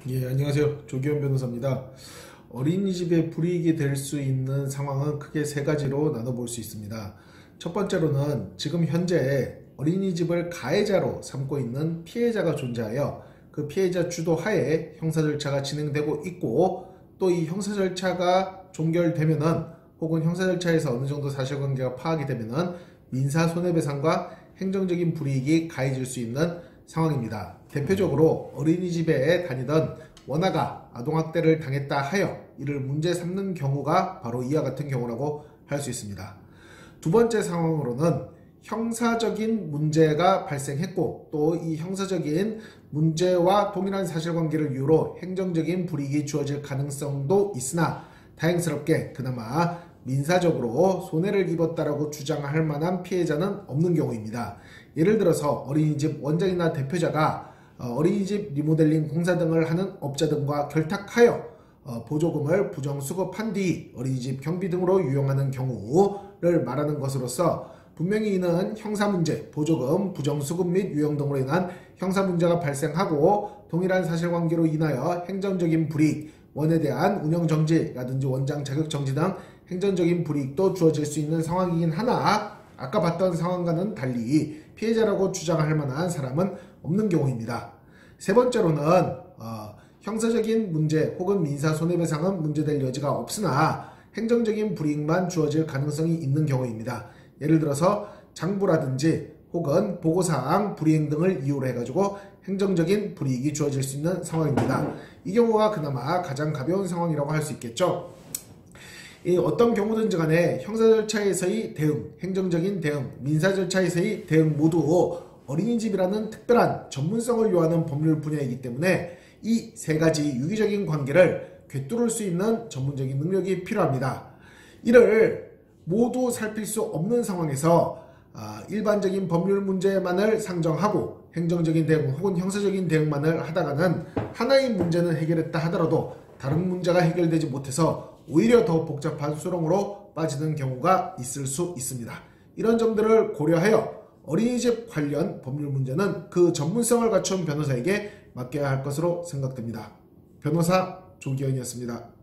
예, 안녕하세요. 조기현 변호사입니다. 어린이집에 불이익이 될 수 있는 상황은 크게 세 가지로 나눠볼 수 있습니다. 첫 번째로는 지금 현재 어린이집을 가해자로 삼고 있는 피해자가 존재하여 그 피해자 주도 하에 형사 절차가 진행되고 있고, 또 이 형사 절차가 종결되면은 혹은 형사 절차에서 어느 정도 사실관계가 파악이 되면은 민사 손해배상과 행정적인 불이익이 가해질 수 있는 상황입니다. 대표적으로 어린이집에 다니던 원아가 아동학대를 당했다 하여 이를 문제 삼는 경우가 바로 이와 같은 경우라고 할 수 있습니다. 두 번째 상황으로는 형사적인 문제가 발생했고, 또 이 형사적인 문제와 동일한 사실관계를 이유로 행정적인 불이익이 주어질 가능성도 있으나 다행스럽게 그나마 민사적으로 손해를 입었다라고 주장할 만한 피해자는 없는 경우입니다. 예를 들어서 어린이집 원장이나 대표자가 어린이집 리모델링 공사 등을 하는 업자 등과 결탁하여 보조금을 부정수급한 뒤 어린이집 경비 등으로 유용하는 경우를 말하는 것으로서 분명히 이는 형사문제, 보조금, 부정수급 및 유용 등으로 인한 형사문제가 발생하고 동일한 사실관계로 인하여 행정적인 불이익, 원에 대한 운영정지라든지 원장 자격정지 등 행정적인 불이익도 주어질 수 있는 상황이긴 하나, 아까 봤던 상황과는 달리 피해자라고 주장할 만한 사람은 없는 경우입니다. 세 번째로는 형사적인 문제 혹은 민사 손해배상은 문제될 여지가 없으나 행정적인 불이익만 주어질 가능성이 있는 경우입니다. 예를 들어서 장부라든지 혹은 보고사항 불이행 등을 이유로 해가지고 행정적인 불이익이 주어질 수 있는 상황입니다. 이 경우가 그나마 가장 가벼운 상황이라고 할 수 있겠죠. 어떤 경우든지 간에 형사 절차에서의 대응, 행정적인 대응, 민사 절차에서의 대응 모두 어린이집이라는 특별한 전문성을 요하는 법률 분야이기 때문에 이 세 가지 유기적인 관계를 꿰뚫을 수 있는 전문적인 능력이 필요합니다. 이를 모두 살필 수 없는 상황에서 일반적인 법률 문제만을 상정하고 행정적인 대응 혹은 형사적인 대응만을 하다가는 하나의 문제는 해결했다 하더라도 다른 문제가 해결되지 못해서 오히려 더 복잡한 수렁으로 빠지는 경우가 있을 수 있습니다. 이런 점들을 고려하여 어린이집 관련 법률 문제는 그 전문성을 갖춘 변호사에게 맡겨야 할 것으로 생각됩니다. 변호사 조기현이었습니다.